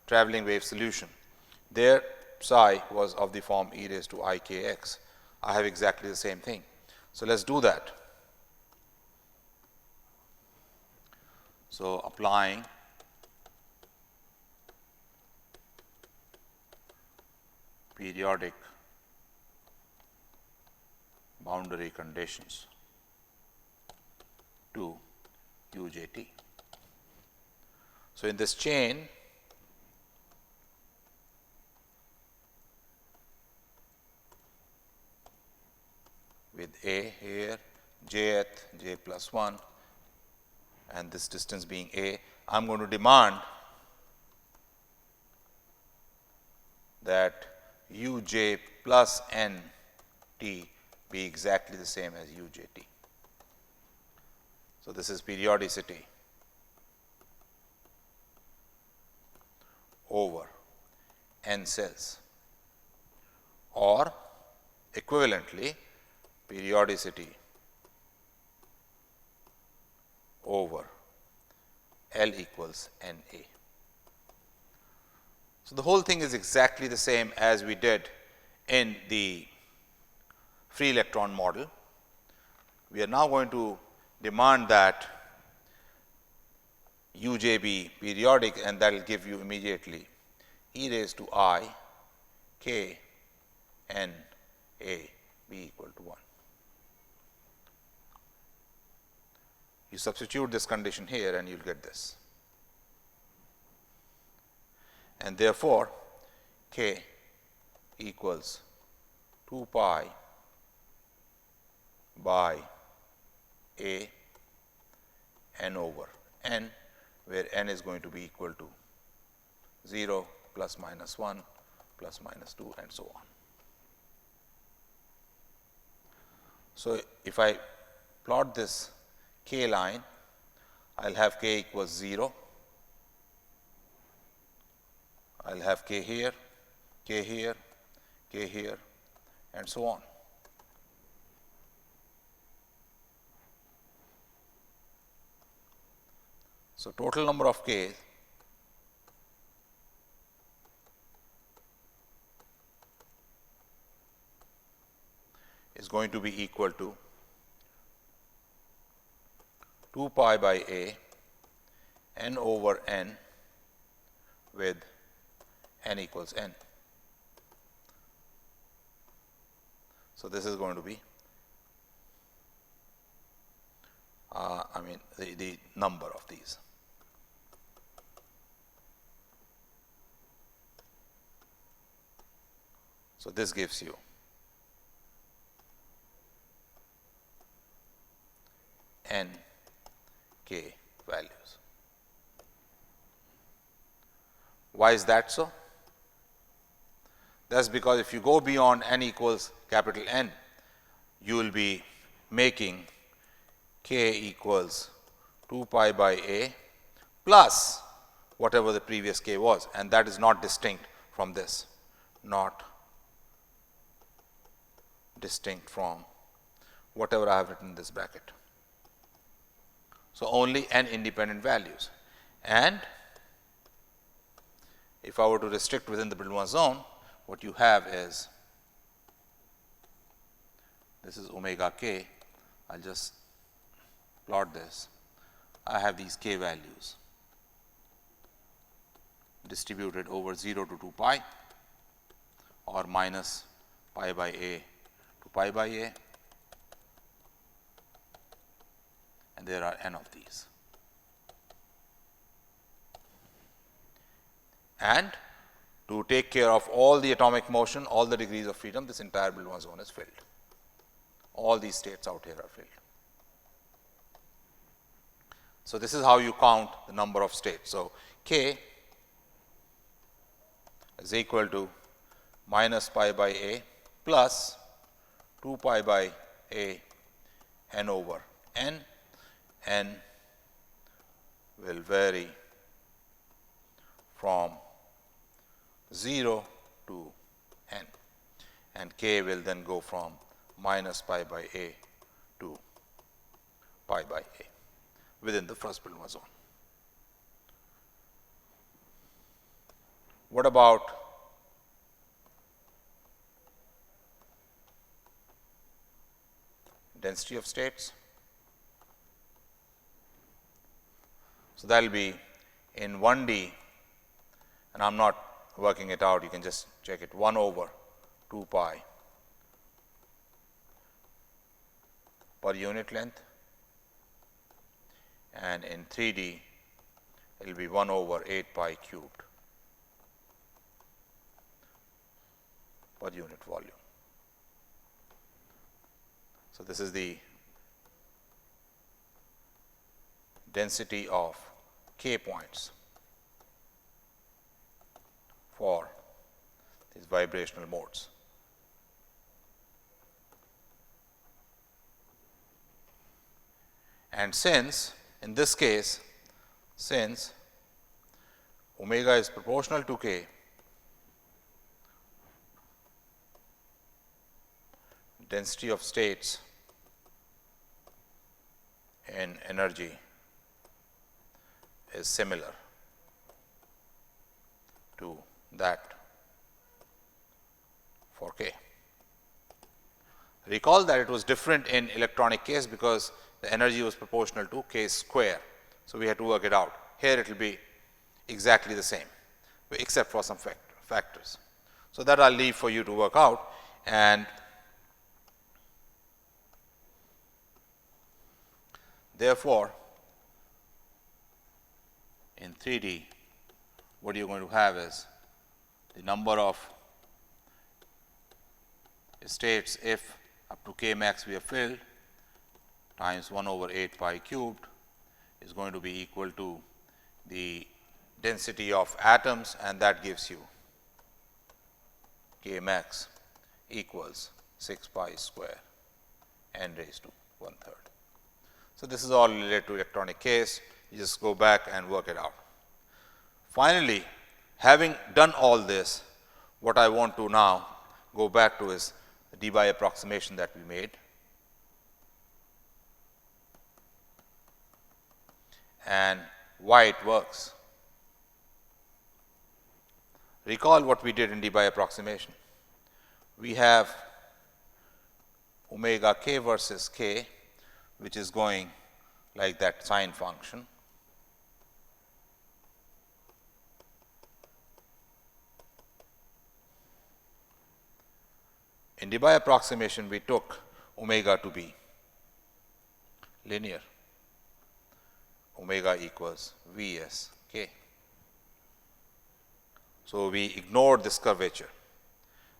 travelling wave solution. There psi was of the form e raised to I k x. I have exactly the same thing. So, let us do that. So, applying periodic boundary conditions to UJT. So, in this chain, with A here, jth, j plus 1, and this distance being A, I am going to demand that uj plus n t be exactly the same as UJT. So, this is periodicity over n cells, or equivalently periodicity over L equals N A. So, the whole thing is exactly the same as we did in the free electron model. We are now going to demand that uj be periodic, and that will give you immediately e raised to I k n a be equal to 1. You substitute this condition here and you will get this, and therefore, k equals 2 pi by A n over n, where n is going to be equal to 0 plus minus 1 plus minus 2 and so on. So, if I plot this k line, I will have k equals 0, I will have k here, k here, k here, and so on. So, total number of k is going to be equal to 2 pi by A n over n with n equals n. So, this is going to be the number of these. So, this gives you n k values. Why is that so? That is because if you go beyond n equals capital N, you will be making k equals 2 pi by A plus whatever the previous k was, and that is not distinct from this, not distinct from whatever I have written in this bracket. So, only n independent values, and if I were to restrict within the Brillouin zone, what you have is, this is omega k, I will just plot this, I have these k values distributed over 0 to 2 pi or minus pi by a to pi by a, and there are n of these. And to take care of all the atomic motion, all the degrees of freedom, this entire Brillouin zone is filled. All these states out here are filled. So, this is how you count the number of states. So, k is equal to minus pi by a plus 2 pi by a n over n. N will vary from 0 to n, and k will then go from minus pi by a to pi by a within the first Brillouin zone. What about density of states? So, that will be in 1D, and I am not working it out, you can just check it, 1 over 2 pi per unit length, and in 3D it will be 1 over 8 pi cubed per unit volume. So, this is the density of k points for these vibrational modes. And since in this case, since omega is proportional to k, density of states in energy is similar to that for k. Recall that it was different in electronic case because the energy was proportional to k square. So, we had to work it out. Here it will be exactly the same, except for some factors. So, that I will leave for you to work out, and therefore, in 3D what you are going to have is the number of states if up to k max we have filled times 1 over 8 pi cubed is going to be equal to the density of atoms, and that gives you k max equals 6 pi square n raised to 1/3. So, this is all related to electronic case, you just go back and work it out. Finally, having done all this, what I want to now go back to is the Debye approximation that we made, and why it works. Recall what we did in Debye approximation. We have omega k versus k, which is going like that sine function. In Debye approximation, we took omega to be linear, omega equals V s k. So, we ignored this curvature.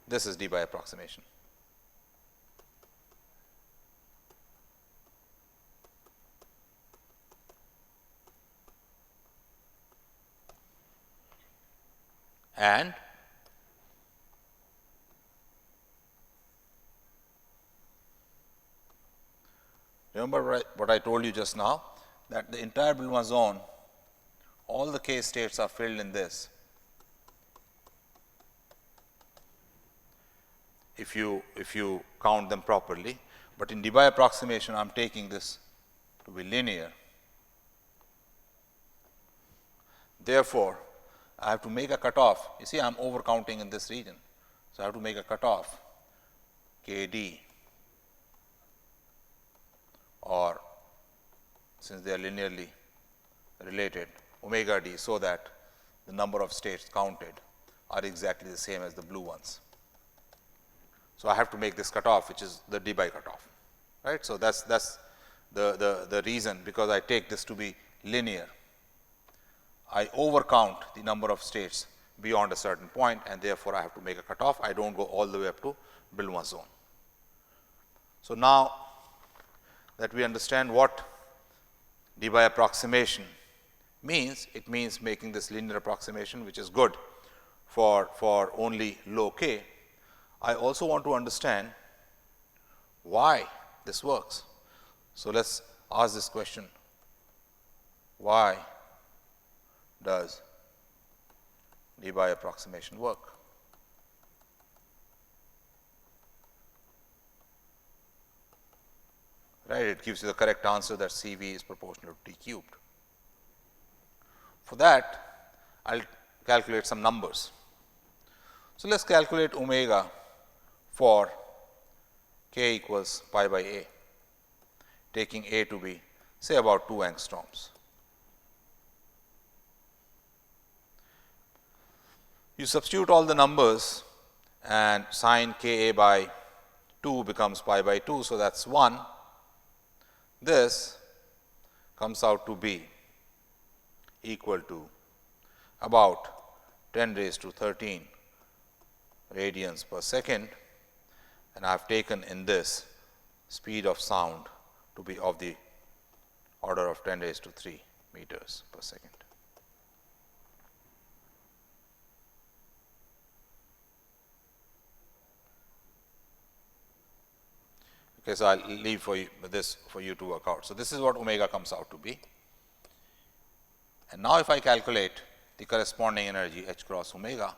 This is Debye approximation. And remember what I told you just now, that the entire Brillouin zone all the k states are filled in this. If you count them properly, but in Debye approximation I am taking this to be linear. Therefore, I have to make a cutoff. You see, I am over counting in this region. So, I have to make a cutoff k d, or since they are linearly related omega d, so that the number of states counted are exactly the same as the blue ones. So, I have to make this cutoff, which is the Debye cutoff, right. So, that is the reason, because I take this to be linear. I overcount the number of states beyond a certain point, and therefore, I have to make a cutoff. I do not go all the way up to Brillouin zone. So, now that we understand what Debye approximation means, it means making this linear approximation, which is good for only low k. I also want to understand why this works. So, let us ask this question: why does Debye approximation work? Right, it gives you the correct answer that C v is proportional to t cubed. For that, I will calculate some numbers. So, let us calculate omega for k equals pi by a, taking a to be say about 2 angstroms. You substitute all the numbers and sin k a by 2 becomes pi by 2. So, that is 1. This comes out to be equal to about 10 raised to 13 radians per second, and I have taken in this speed of sound to be of the order of 10 raised to 3 meters per second. Okay, so, I will leave for you this for you to work out. So, this is what omega comes out to be. And now, if I calculate the corresponding energy h cross omega,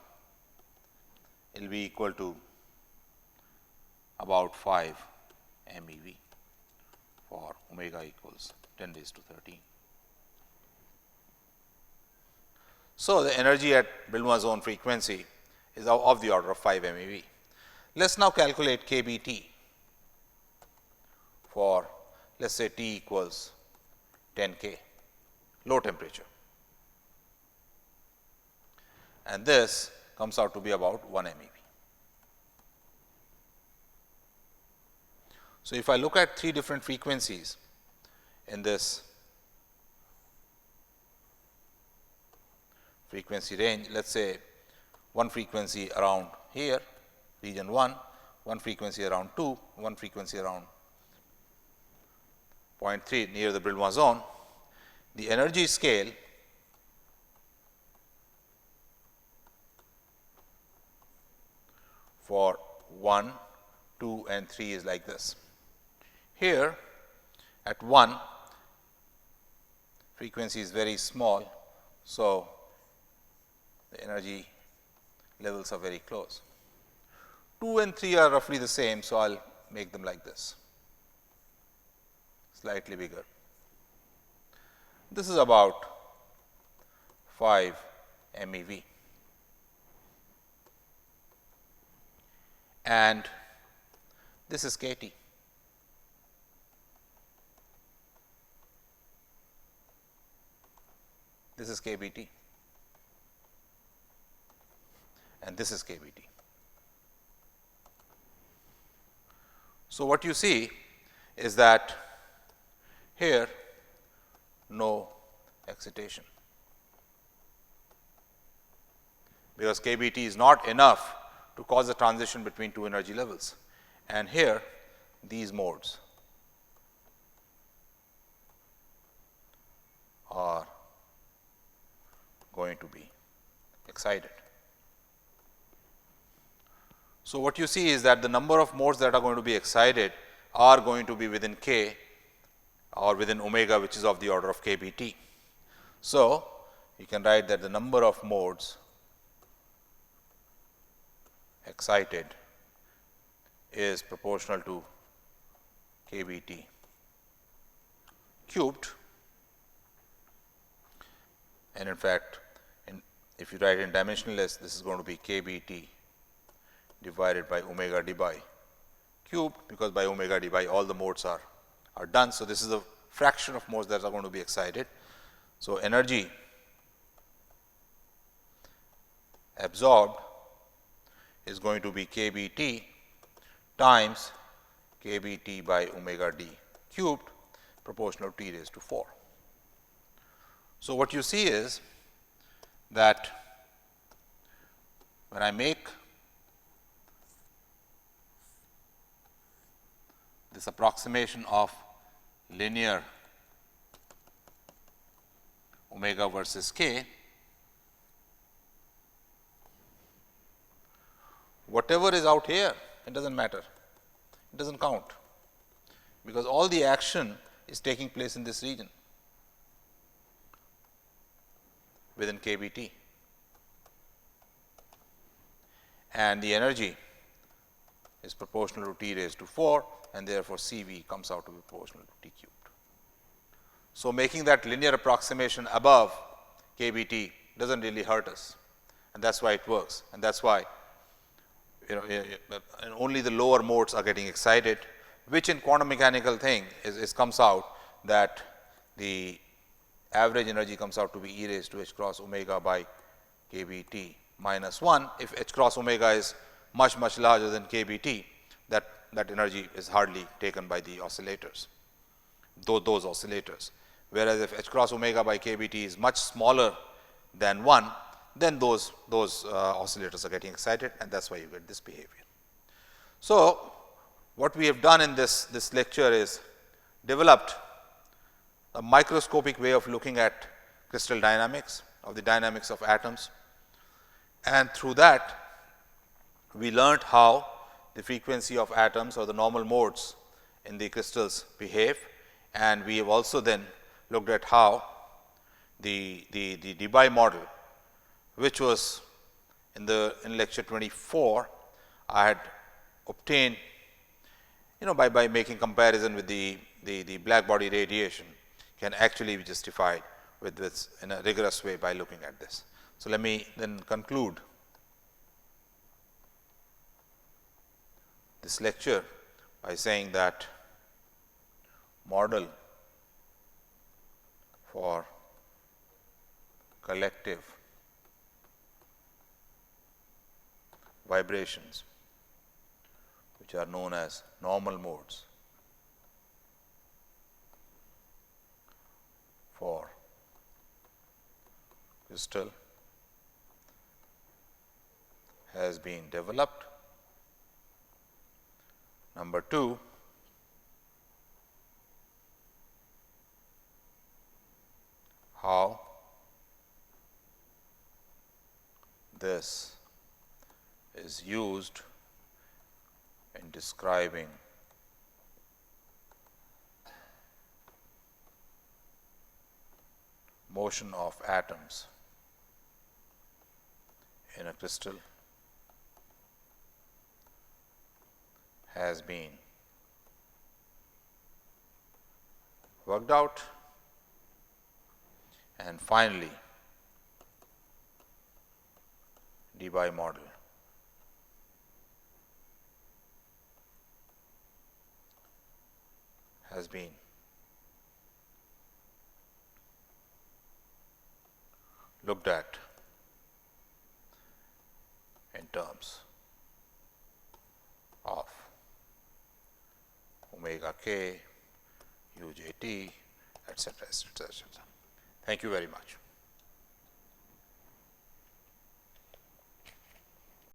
it will be equal to about 5 MeV for omega equals 10 raised to 13. So, the energy at Brillouin zone frequency is of the order of 5 MeV. Let us now calculate kBt for, let us say, T equals 10 K, low temperature, and this comes out to be about 1 MeV. So, if I look at 3 different frequencies in this frequency range, let us say one frequency around here, region 1, one frequency around 2, one frequency around 0.3 near the Brillouin zone, the energy scale for 1, 2 and 3 is like this. Here at 1, frequency is very small. So, the energy levels are very close. 2 and 3 are roughly the same. So, I will make them like this, slightly bigger. This is about 5 MeV, and this is kT. This is kBt, and this is kBt. So, what you see is that here no excitation, because kBt is not enough to cause a transition between 2 energy levels, and here these modes are going to be excited. So, what you see is that the number of modes that are going to be excited are going to be within k or within omega, which is of the order of kBt. So, you can write that the number of modes excited is proportional to kBt cubed, and in fact, if you write in dimensionless, this is going to be kBt divided by omega Debye cubed, because by omega Debye all the modes are done. So, this is the fraction of modes that are going to be excited. So, energy absorbed is going to be kBt times kBt by omega d cubed proportional to t raised to 4. So, what you see is that when I make this approximation of linear omega versus k, whatever is out here, it does not matter, it does not count, because all the action is taking place in this region within kBt, and the energy is proportional to t raised to 4, and therefore, Cv comes out to be proportional to t cubed. So, making that linear approximation above kBt does not really hurt us, and that is why it works, and that is why and only the lower modes are getting excited, which in quantum mechanical thing comes out that the average energy comes out to be e raised to h cross omega by kBt minus 1. If h cross omega is much larger than kBt, that energy is hardly taken by the oscillators, those oscillators. Whereas, if h cross omega by kBt is much smaller than 1, then those oscillators are getting excited, and that is why you get this behavior. So, what we have done in this lecture is developed a microscopic way of looking at crystal dynamics, of the dynamics of atoms, and through that we learned how the frequency of atoms or the normal modes in the crystals behave, and we have also then looked at how the Debye model, which was in lecture 24, I had obtained by making comparison with the black body radiation, can actually be justified with this in a rigorous way by looking at this. So, let me then conclude this lecture by saying that model for collective vibrations, which are known as normal modes for crystal, has been developed. Number 2, how this is used in describing motion of atoms in a crystal has been worked out, and finally, Debye model has been looked at in terms of omega k, uj t, etc., etc., etc. Thank you very much.